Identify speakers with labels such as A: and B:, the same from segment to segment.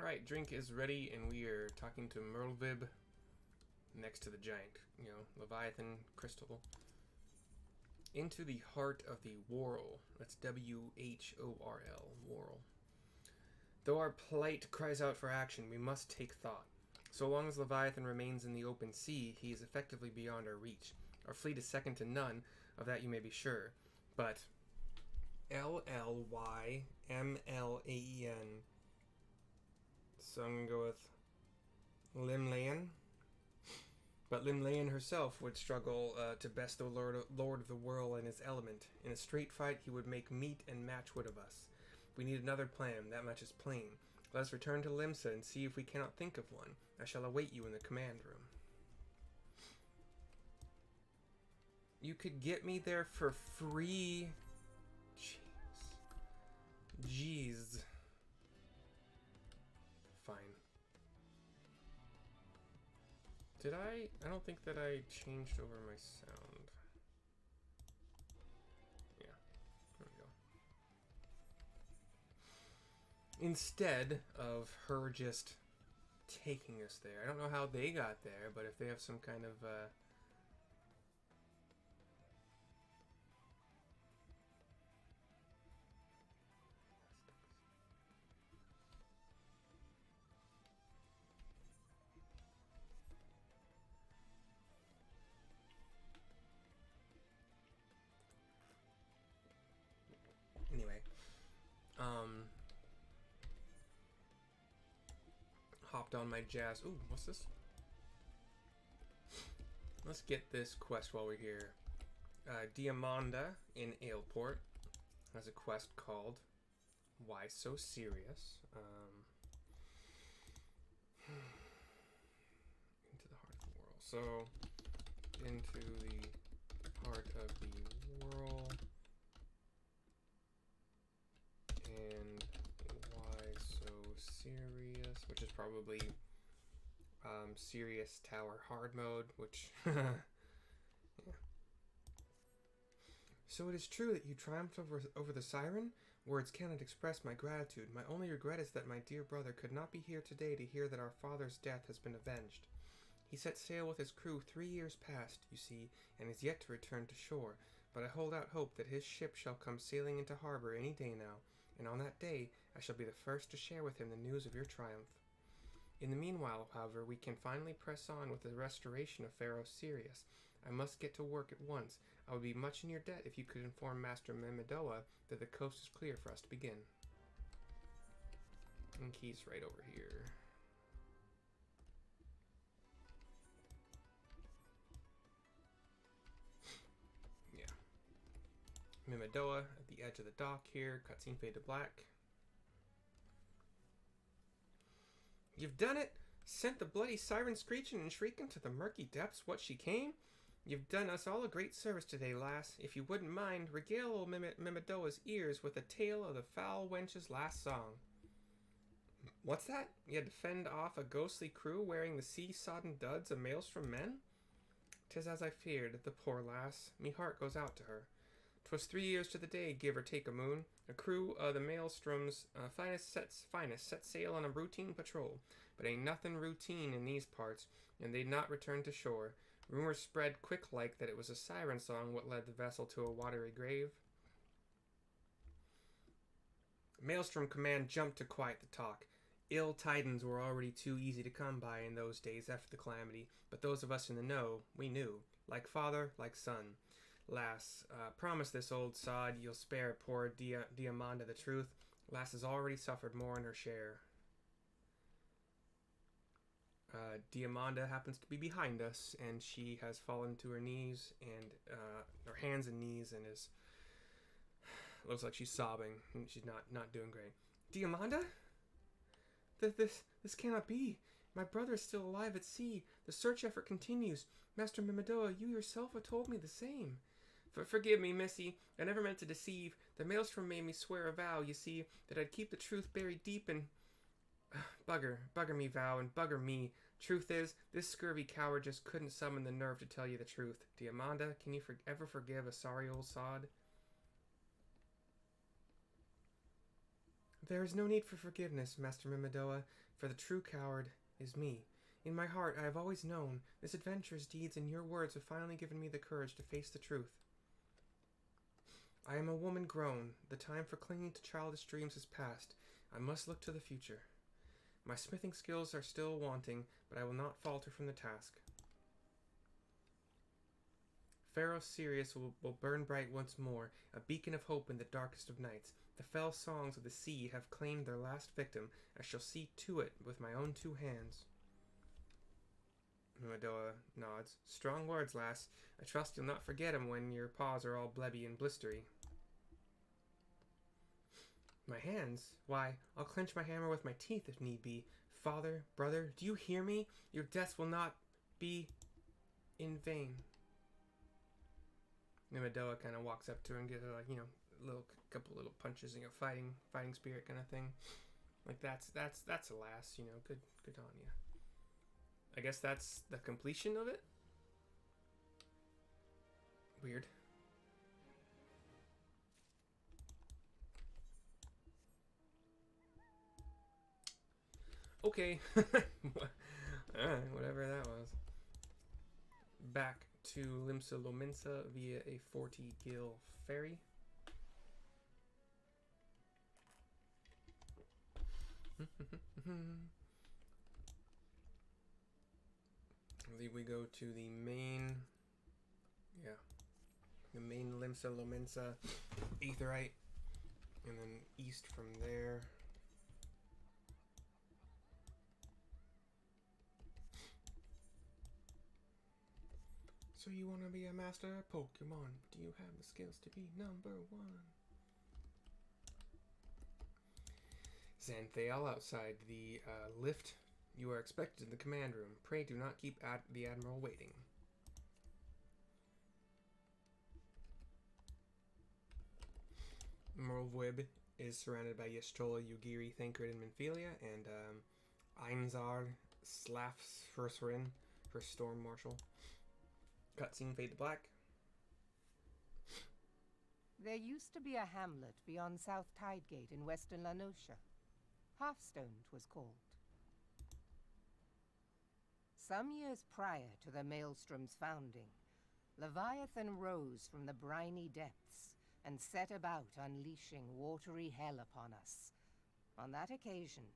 A: Alright, drink is ready, and we are talking to Merlvib next to the giant, Leviathan crystal. Into the heart of the Whorl. That's W-H-O-R-L. Whorl. Though our plight cries out for action, we must take thought. So long as Leviathan remains in the open sea, he is effectively beyond our reach. Our fleet is second to none, of that you may be sure. But L-L-Y-M-L-A-E-N. So I'm going to go with Limlayan. But Limlayan herself would struggle to best the Lord of the Whorl in his element. In a straight fight, he would make meat and matchwood of us. We need another plan, that much is plain. Let us return to Limsa and see if we cannot think of one. I shall await you in the command room. You could get me there for free. Jeez. Fine. Did I don't think that I changed over my sound. Yeah, there we go. Instead of her just taking us there. I don't know how they got there, but if they have some kind of anyway, hopped on my jazz. Ooh, what's this? Let's get this quest while we're here. Diamanda in Aleport has a quest called Why So Sirius? Into the heart of the Whorl. So, into the heart of the Whorl. And why so serious? Which is probably Sirius Tower hard mode, which yeah. So it is true that you triumphed over the Siren? Words cannot express my gratitude. My only regret is that my dear brother could not be here today to hear that our father's death has been avenged. He set sail with his crew 3 years past, you see, and is yet to return to shore. But I hold out hope that his ship shall come sailing into harbor any day now, and on that day I shall be the first to share with him the news of your triumph. In the meanwhile, however, we can finally press on with the restoration of Pharaoh Sirius. I must get to work at once. I would be much in your debt if you could inform Master Mimidoa that the coast is clear for us to begin. And key's right over here. Yeah. Mimidoa at the edge of the dock here. Cutscene fade to black. You've done it! Sent the bloody siren screeching and shrieking to the murky depths what she came? You've done us all a great service today, lass. If you wouldn't mind, regale old Mimidoa's ears with a tale of the foul wench's last song. What's that? You had to fend off a ghostly crew wearing the sea-sodden duds of maelstrom men? 'Tis as I feared, the poor lass. Me heart goes out to her. 'Twas 3 years to the day, give or take a moon. A crew of the Maelstrom's finest set sail on a routine patrol. But ain't nothing routine in these parts, and they'd not return to shore. Rumors spread quick-like that it was a siren song what led the vessel to a watery grave. Maelstrom command jumped to quiet the talk. Ill tidings were already too easy to come by in those days after the calamity, but those of us in the know, we knew. Like father, like son. Lass, promise this old sod you'll spare poor Diamanda the truth. Lass has already suffered more in her share. Diamanda happens to be behind us, and she has fallen to her knees and her hands and knees, and is looks like she's sobbing. She's not doing great. Diamanda? This cannot be. My brother is still alive at sea. The search effort continues. Master Mimidoa, you yourself have told me the same. Forgive me, missy. I never meant to deceive. The maelstrom made me swear a vow, you see, that I'd keep the truth buried deep in... Bugger me vow, and bugger me. Truth is, this scurvy coward just couldn't summon the nerve to tell you the truth. Diamanda, can you ever forgive a sorry old sod? There is no need for forgiveness, Master Mimidoa, for the true coward is me. In my heart, I have always known this adventure's deeds and your words have finally given me the courage to face the truth. I am a woman grown. The time for clinging to childish dreams is past. I must look to the future. My smithing skills are still wanting, but I will not falter from the task. So Sirius will burn bright once more, a beacon of hope in the darkest of nights. The fell songs of the sea have claimed their last victim. I shall see to it with my own 2 hands. Mimidoa nods. Strong words, lass. I trust you'll not forget 'em when your paws are all blebby and blistery. My hands? Why, I'll clench my hammer with my teeth if need be. Father, brother, do you hear me? Your deaths will not be in vain. Mimidoa kind of walks up to her and gives her, like, couple little punches, fighting spirit kind of thing. Like, that's a lass, good on you. I guess that's the completion of it. Weird. Okay. Alright, whatever that was. Back to Limsa Lominsa via a 40 gil ferry. I believe we go to the main, the main Limsa Lominsa Aetherite, and then east from there. So you want to be a master Pokemon? Do you have the skills to be number 1? Xanthale outside the lift. You are expected in the command room. Pray do not keep the Admiral waiting. Morlvwib is surrounded by Ystrola, Yugiri, Thancred, and Minfilia, and Einzar Slafsfurserin, her Storm Marshal. Cutscene fade to black.
B: There used to be a hamlet beyond South Tidegate in western Lanosha. Hearthstone, 'twas called. Some years prior to the Maelstrom's founding, Leviathan rose from the briny depths and set about unleashing watery hell upon us. On that occasion,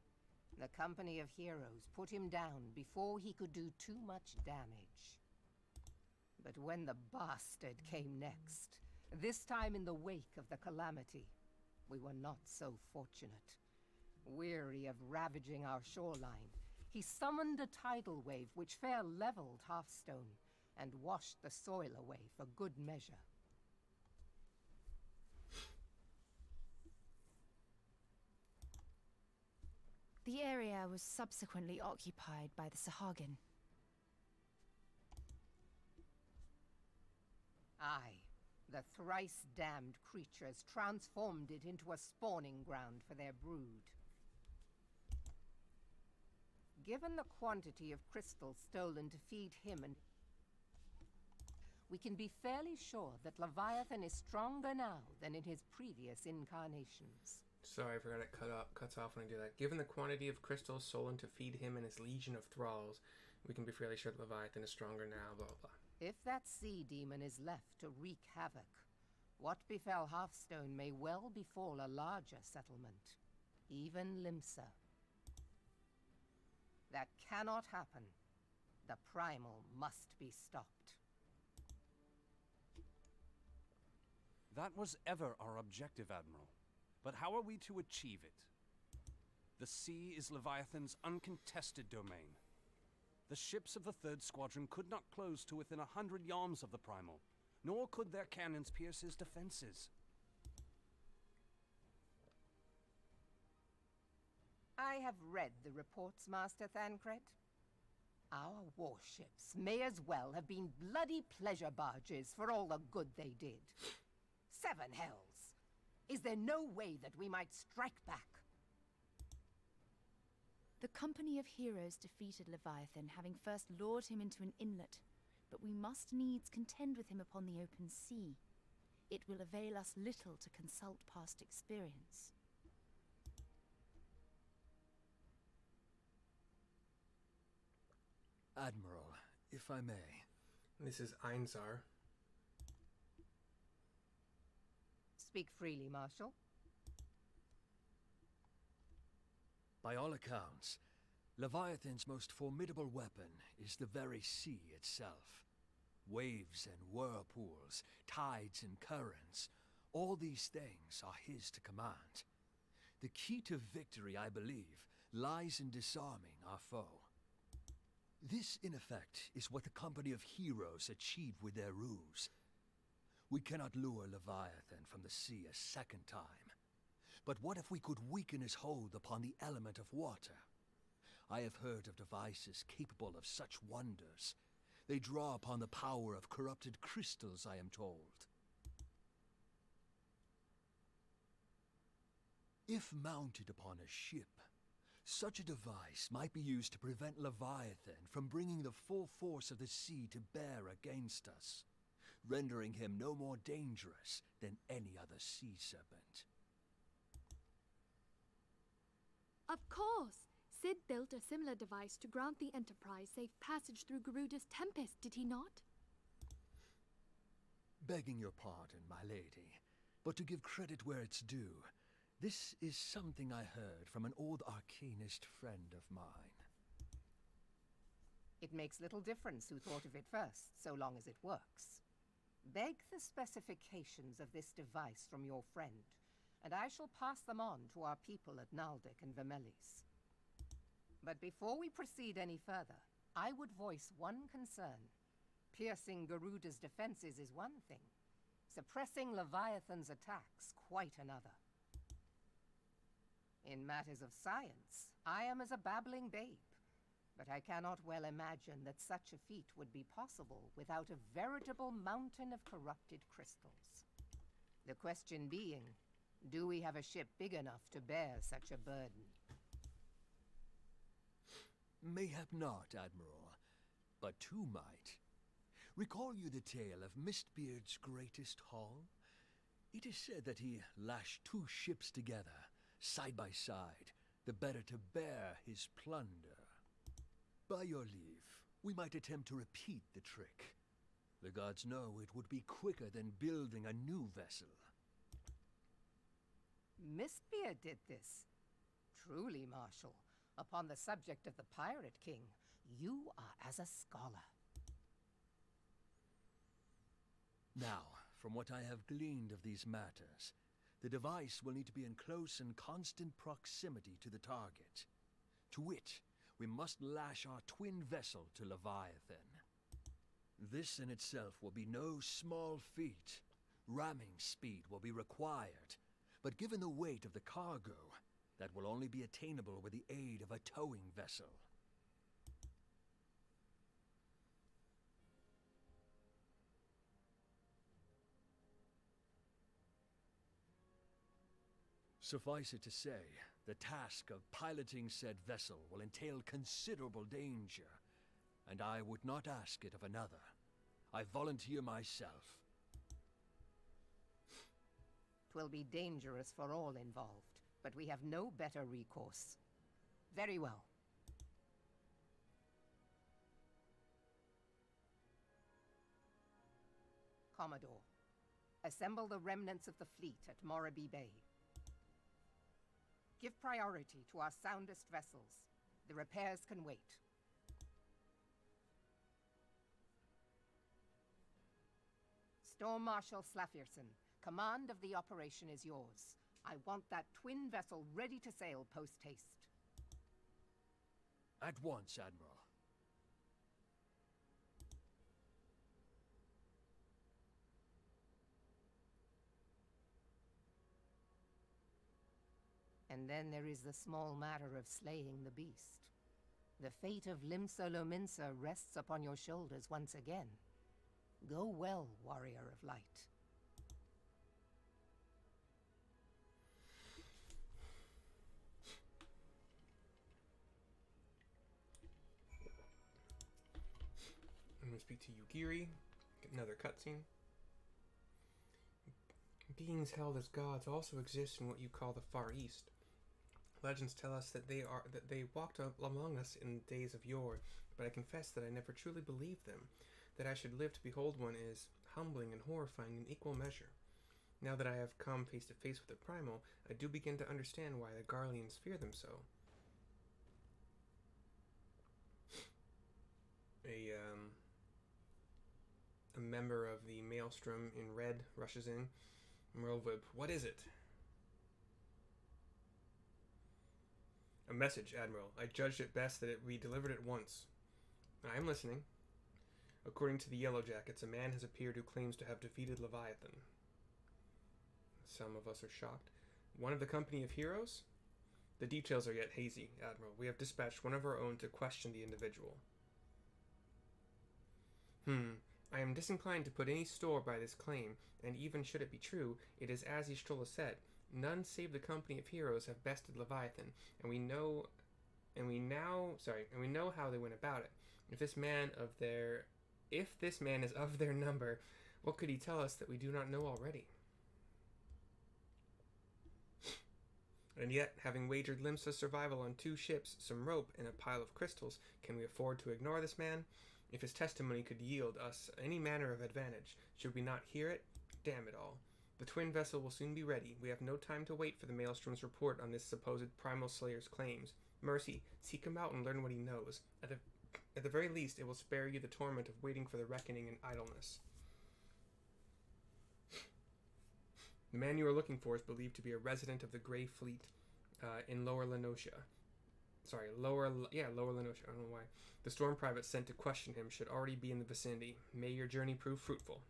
B: the company of heroes put him down before he could do too much damage. But when the bastard came next, this time in the wake of the calamity, we were not so fortunate. Weary of ravaging our shoreline, he summoned a tidal wave which fair leveled Hearthstone and washed the soil away for good measure.
C: The area was subsequently occupied by the Sahagin.
B: Aye, the thrice-damned creatures transformed it into a spawning ground for their brood. Given the quantity of crystals stolen to feed him and we can be fairly sure that Leviathan is stronger now than in his previous incarnations.
A: Sorry, I forgot it cuts off when I do that. Given the quantity of crystals stolen to feed him and his legion of thralls, we can be fairly sure that Leviathan is stronger now, blah, blah, blah.
B: If that sea demon is left to wreak havoc, what befell Hearthstone may well befall a larger settlement, even Limsa. That cannot happen. The primal must be stopped.
D: That was ever our objective, Admiral. But how are we to achieve it? The sea is Leviathan's uncontested domain. The ships of the 3rd Squadron could not close to within 100 yards of the primal, nor could their cannons pierce his defenses.
B: I have read the reports, Master Thancred. Our warships may as well have been bloody pleasure barges for all the good they did. 7 hells! Is there no way that we might strike back?
C: The company of heroes defeated Leviathan, having first lured him into an inlet, but we must needs contend with him upon the open sea. It will avail us little to consult past experience.
E: Admiral, if I may.
A: This is Einzar.
B: Speak freely, Marshal.
E: By all accounts, Leviathan's most formidable weapon is the very sea itself. Waves and whirlpools, tides and currents, all these things are his to command. The key to victory, I believe, lies in disarming our foe. This, in effect, is what the company of heroes achieved with their ruse. We cannot lure Leviathan from the sea a second time. But what if we could weaken his hold upon the element of water? I have heard of devices capable of such wonders. They draw upon the power of corrupted crystals, I am told. If mounted upon a ship, such a device might be used to prevent Leviathan from bringing the full force of the sea to bear against us, rendering him no more dangerous than any other sea serpent.
F: Of course! Sid built a similar device to grant the Enterprise safe passage through Garuda's Tempest, did he not?
E: Begging your pardon, my lady, but to give credit where it's due, this is something I heard from an old arcanist friend of mine.
B: It makes little difference who thought of it first, so long as it works. Beg the specifications of this device from your friend, and I shall pass them on to our people at Naldic and Vermelis. But before we proceed any further, I would voice one concern. Piercing Garuda's defenses is one thing. Suppressing Leviathan's attacks, quite another. In matters of science, I am as a babbling babe, but I cannot well imagine that such a feat would be possible without a veritable mountain of corrupted crystals. The question being, do we have a ship big enough to bear such a burden?
E: Mayhap not, Admiral, but two might. Recall you the tale of Mistbeard's greatest haul? It is said that he lashed two ships together, side by side, the better to bear his plunder. By your leave, we might attempt to repeat the trick. The gods know it would be quicker than building a new vessel.
B: Mistbeard did this. Truly, Marshal, upon the subject of the Pirate King, you are as a scholar.
E: Now, from what I have gleaned of these matters, the device will need to be in close and constant proximity to the target. To wit, we must lash our twin vessel to Leviathan. This in itself will be no small feat. Ramming speed will be required, but given the weight of the cargo, that will only be attainable with the aid of a towing vessel. Suffice it to say, the task of piloting said vessel will entail considerable danger, and I would not ask it of another. I volunteer myself.
B: 'Twill be dangerous for all involved, but we have no better recourse. Very well. Commodore, assemble the remnants of the fleet at Morabee Bay. Give priority to our soundest vessels. The repairs can wait. Storm Marshal Slafierson, command of the operation is yours. I want that twin vessel ready to sail post-haste.
E: At once, Admiral.
B: And then there is the small matter of slaying the beast. The fate of Limsa rests upon your shoulders once again. Go well, warrior of light.
A: I'm going to speak to Yugiri. Get another cutscene. Beings held as gods also exist in what you call the Far East. Legends tell us that they walked among us in days of yore, but I confess that I never truly believed them. That I should live to behold one is humbling and horrifying in equal measure. Now that I have come face to face with the primal, I do begin to understand why the Garleans fear them so. A member of the Maelstrom in red rushes in. Merlvib, what is it? A message, Admiral. I judged it best that it be delivered at once. I am listening. According to the Yellow Jackets, a man has appeared who claims to have defeated Leviathan. Some of us are shocked. One of the company of heroes? The details are yet hazy, Admiral. We have dispatched one of our own to question the individual. I am disinclined to put any store by this claim, and even should it be true, it is as Y'shtola said. None save the company of heroes have bested Leviathan, and we know how they went about it. If this man is of their number, what could he tell us that we do not know already? And yet, having wagered Limsa's survival on 2 ships, some rope, and a pile of crystals, can we afford to ignore this man? If his testimony could yield us any manner of advantage, should we not hear it? Damn it all. The twin vessel will soon be ready. We have no time to wait for the Maelstrom's report on this supposed primal slayer's claims. Mercy, seek him out and learn what he knows. At the very least, it will spare you the torment of waiting for the reckoning in idleness. The man you are looking for is believed to be a resident of the Grey Fleet in Lower Lenosia. Lower Lenosia. I don't know why. The storm private sent to question him should already be in the vicinity. May your journey prove fruitful.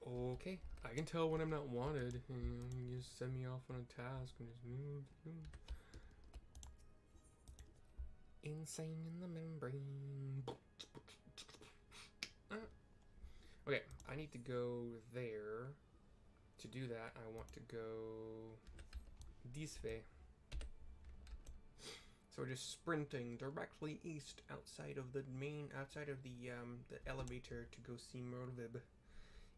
A: Okay, I can tell when I'm not wanted. You just send me off on a task and just move. Insane in the membrane. Okay, I need to go there. To do that, I want to go this way. So we're just sprinting directly east outside of the elevator to go see Merlvib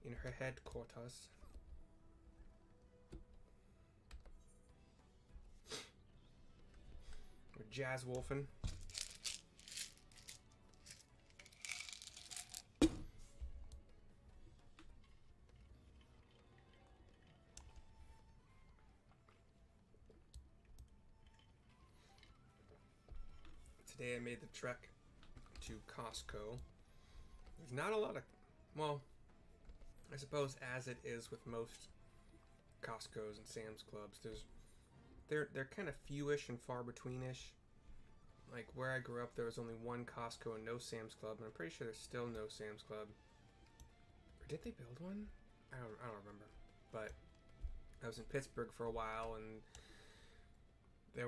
A: in her headquarters. We're jazz wolfing. Today I made the trek to Costco. There's not a lot of, well, I suppose as it is with most Costco's and Sam's Clubs, they're kind of fewish and far betweenish. Like where I grew up, there was only one Costco and no Sam's Club, and I'm pretty sure there's still no Sam's Club. Or did they build one? I don't remember. But I was in Pittsburgh for a while, and they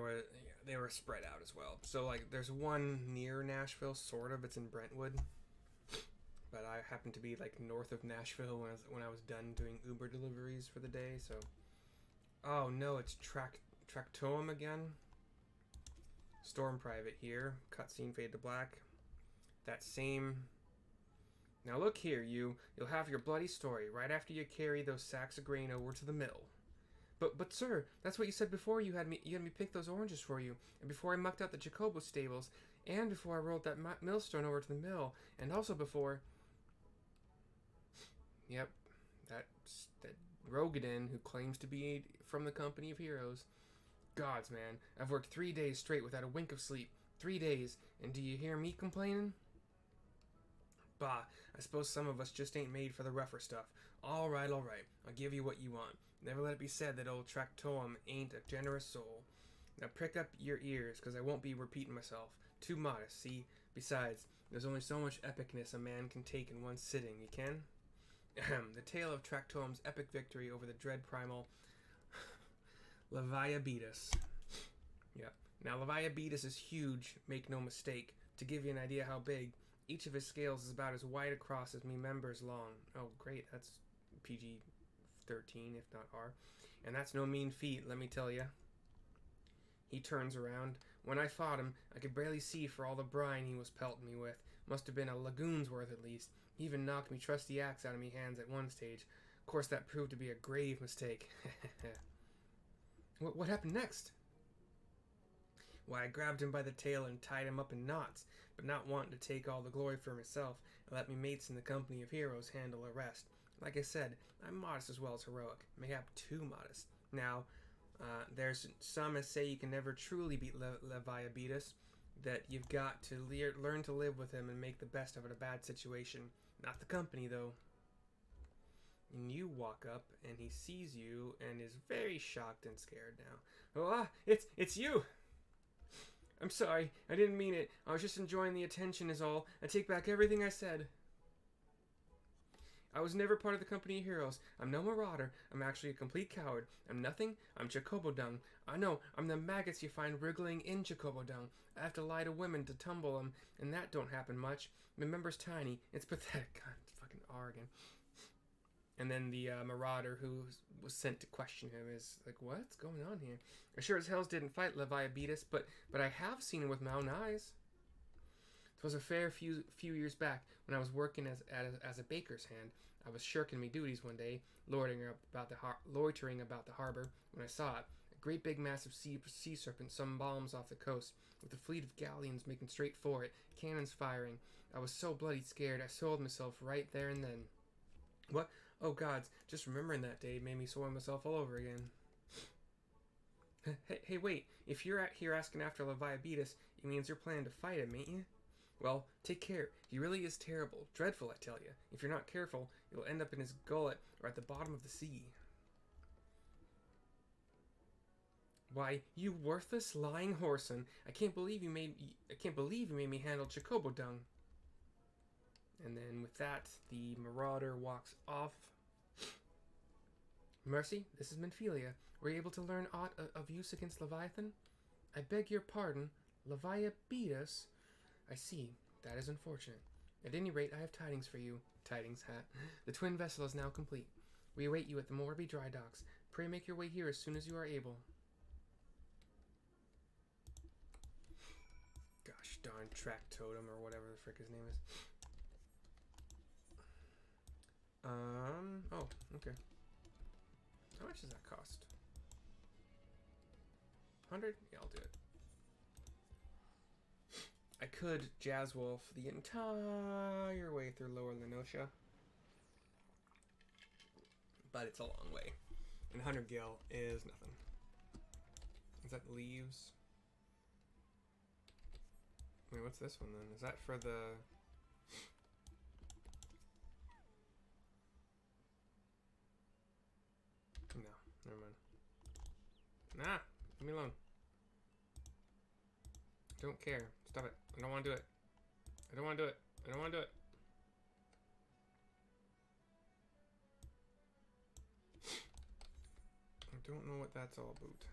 A: were spread out as well. So like there's one near Nashville, sort of. It's in Brentwood. But I happened to be like north of Nashville when I was done doing Uber deliveries for the day. So, oh no, it's Tractoum again. Storm Private here. Cutscene fade to black. That same. Now look here, you'll have your bloody story right after you carry those sacks of grain over to the mill. But sir, that's what you said before. You had me pick those oranges for you, and before I mucked out the Jacobo stables, and before I rolled that millstone over to the mill, and also before. Yep, that Rogadin who claims to be from the company of heroes. Gods, man, I've worked 3 days straight without a wink of sleep. 3 days, and do you hear me complaining? Bah, I suppose some of us just ain't made for the rougher stuff. All right, I'll give you what you want. Never let it be said that old Tractoum ain't a generous soul. Now prick up your ears, because I won't be repeating myself. Too modest, see? Besides, there's only so much epicness a man can take in one sitting, you can? The tale of Tractoum's epic victory over the dread primal Leviathan. Yep. Now Leviathan is huge, make no mistake. To give you an idea how big, each of his scales is about as wide across as me members long. Oh great, that's PG-13 if not R. And that's no mean feat, let me tell ya. He turns around. When I fought him, I could barely see for all the brine he was pelting me with. Must have been a lagoon's worth at least. He even knocked me trusty axe out of me hands at one stage. course, that proved to be a grave mistake. What happened next? Why, I grabbed him by the tail and tied him up in knots, but not wanting to take all the glory for myself, I let me mates in the company of heroes handle the rest. Like I said, I'm modest as well as heroic, mayhap too modest. Now, there's some as say you can never truly beat Leviathan, that you've got to learn to live with him and make the best of a bad situation. Not the company, though. And you walk up, and he sees you, and is very shocked and scared now. Oh, it's you! I'm sorry, I didn't mean it. I was just enjoying the attention is all. I take back everything I said. I was never part of the company of heroes. I'm no marauder. I'm actually a complete coward. I'm nothing. I'm Chocobo dung. I know, I'm the maggots you find wriggling in Chocobo dung. I have to lie to women to tumble them, and that don't happen much. My member's tiny. It's pathetic. God, it's fucking Oregon. And then the marauder who was sent to question him is like, what's going on here? I sure as hell didn't fight Leviathan, but I have seen him with my own eyes. It was a fair few years back when I was working as a baker's hand. I was shirking me duties one day, loitering about the harbor, when I saw it. A great big massive sea serpent some bombs off the coast, with a fleet of galleons making straight for it, cannons firing. I was so bloody scared I soiled myself right there and then. What? Oh gods, just remembering that day made me soil myself all over again. Hey, wait, if you're out here asking after Leviathan, it means you're planning to fight him, ain't you? Well, take care. He really is terrible. Dreadful, I tell you. If you're not careful, you'll end up in his gullet or at the bottom of the sea. Why, you worthless, lying whoreson! I can't believe you made me handle Chocobo dung. And then with that, the marauder walks off. Mercy, this is Menphelia. Were you able to learn aught of use against Leviathan? I beg your pardon, Leviathan? I see. That is unfortunate. At any rate, I have tidings for you. Tidings hat. The twin vessel is now complete. We await you at the Morby dry docks. Pray make your way here as soon as you are able. Gosh darn track totem or whatever the frick his name is. Oh, okay. How much does that cost? 100? Yeah, I'll do it. I could Jazz Wolf the entire way through Lower Lenosha, but it's a long way. And 100 gil is nothing. Is that leaves? Wait, what's this one then? Is that for the... No, never mind. Nah, leave me alone. Don't care. Stop it. I don't want to do it. I don't want to do it. I don't want to do it. I don't know what that's all about.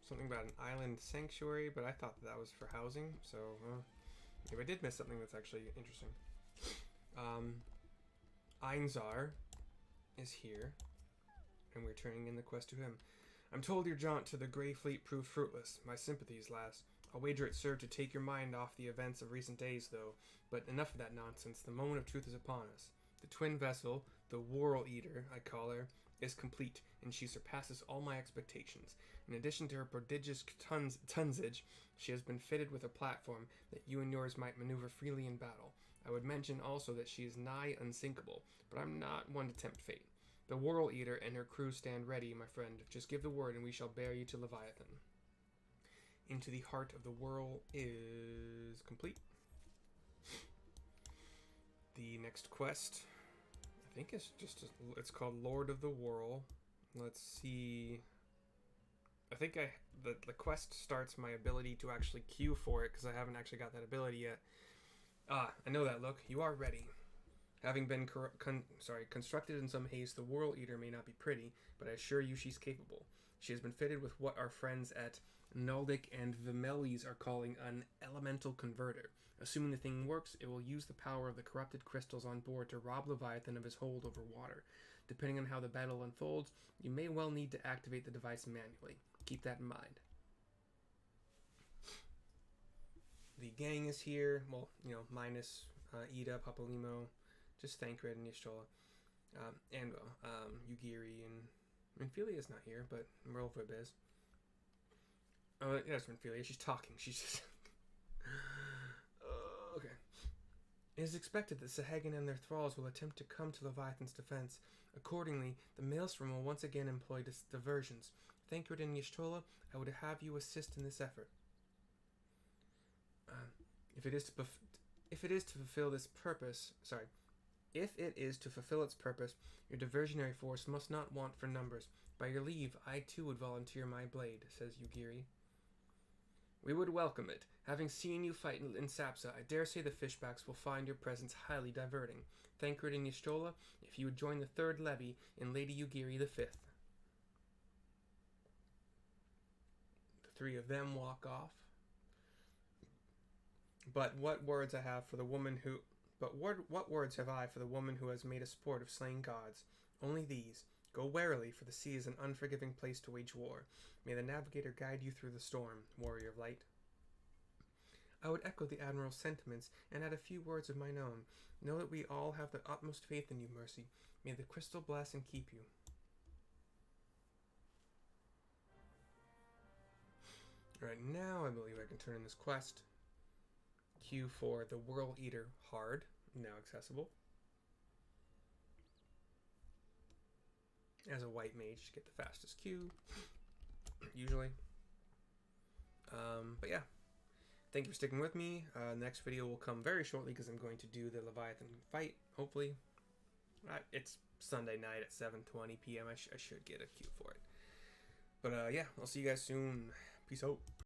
A: Something about an island sanctuary, but I thought that was for housing, so maybe I did miss something that's actually interesting. Einzar is here, and we're turning in the quest to him. I'm told your jaunt to the Grey Fleet proved fruitless. My sympathies, lass. I'll wager it served to take your mind off the events of recent days, though. But enough of that nonsense. The moment of truth is upon us. The twin vessel, the Whorl Eater, I call her, is complete, and she surpasses all my expectations. In addition to her prodigious tonnage, she has been fitted with a platform that you and yours might maneuver freely in battle. I would mention also that she is nigh unsinkable, but I'm not one to tempt fate. The Whorl Eater and her crew stand ready, my friend. Just give the word and we shall bear you to Leviathan. Into the Heart of the Whorl is complete. The next quest, I think it's called Lord of the Whorl. Let's see. I think the quest starts my ability to actually queue for it because I haven't actually got that ability yet. I know that look. You are ready. Having been constructed in some haste, the Whorl Eater may not be pretty, but I assure you she's capable. She has been fitted with what our friends at Nuldic and Vimeles are calling an elemental converter. Assuming the thing works, it will use the power of the corrupted crystals on board to rob Leviathan of his hold over water. Depending on how the battle unfolds, you may well need to activate the device manually. Keep that in mind. The gang is here. Well, minus Ida, Papalimo, just Thancred and Y'shtola. Yugiri and Philia's not here, but Merlvib is. Oh, yes, Philia. She's talking. She's just... okay. It is expected that Sahagan and their thralls will attempt to come to Leviathan's defense. Accordingly, the Maelstrom will once again employ diversions. Thancred and Y'shtola, I would have you assist in this effort. If it is to fulfill its purpose, your diversionary force must not want for numbers. By your leave, I too would volunteer my blade, says Yugiri. We would welcome it. Having seen you fight in Sapsa, I dare say the fishbacks will find your presence highly diverting. Thancred and Y'shtola, if you would join the third levy in Lady Yugiri the Fifth. The three of them walk off. But what words have I for the woman who has made a sport of slaying gods? Only these. Go warily, for the sea is an unforgiving place to wage war. May the navigator guide you through the storm, warrior of light. I would echo the Admiral's sentiments and add a few words of mine own. Know that we all have the utmost faith in you, Mercy. May the crystal bless and keep you. Alright, now I believe I can turn in this quest. Q for the Whorl Eater Hard, now accessible. As a white mage, get the fastest Q, usually. But yeah, thank you for sticking with me. Next video will come very shortly because I'm going to do the Leviathan fight, hopefully. It's Sunday night at 7:20 p.m. I should get a Q for it. But yeah, I'll see you guys soon. Peace out.